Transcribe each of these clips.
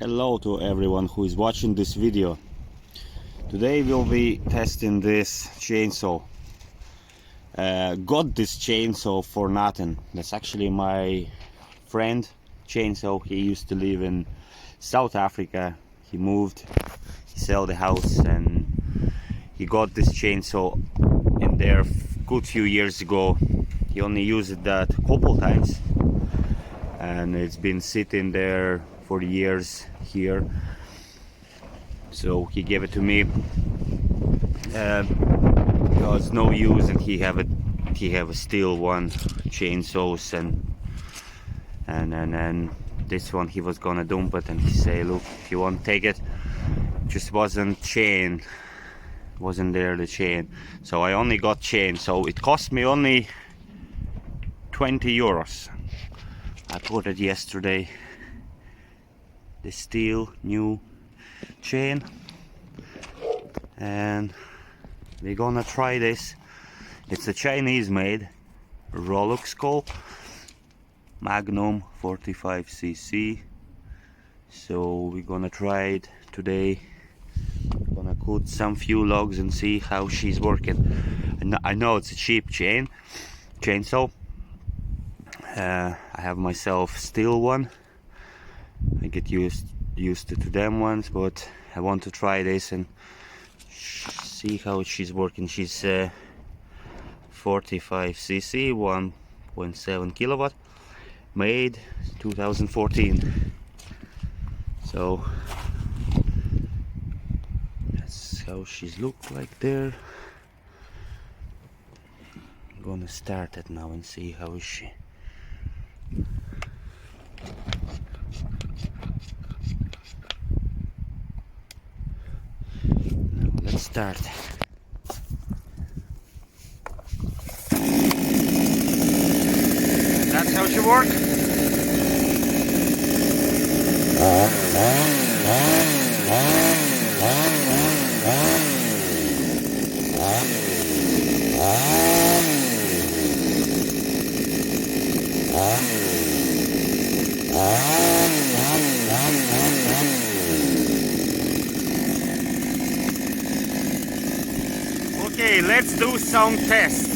Hello to everyone who is watching this video. Today we'll be testing this chainsaw. Got this chainsaw for nothing. That's actually my friend chainsaw. He used to live in South Africa. He moved, he sold the house, and he got this chainsaw in there a good few years ago. He only used it that a couple times, and it's been sitting there for years here. So he gave it to me because no use, and he have a steel one chainsaws, and this one he was gonna dump it, and he say, look, if you want to take it, just wasn't there the chain. So I only got chain, so it cost me only 20 euros. I bought it yesterday, the steel new chain, and we're gonna try this. It's a Chinese made ROLUX call, MAGNUM 45cc. So we're gonna try it today. Gonna cut some few logs and see how she's working. And I know it's a cheap chainsaw. I have myself steel one. I get used to them ones, but I want to try this and see how she's working. She's 45cc, 1.7 kilowatt, made 2014. So that's how she's looked like there. I'm gonna start it now and see how is she. Let's start. That's how she works. Okay, let's do some tests.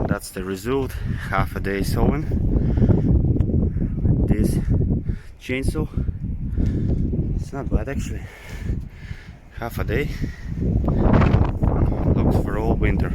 That's the result. Half a day sewing with this chainsaw. It's not bad actually. Half a day. Looks for all winter.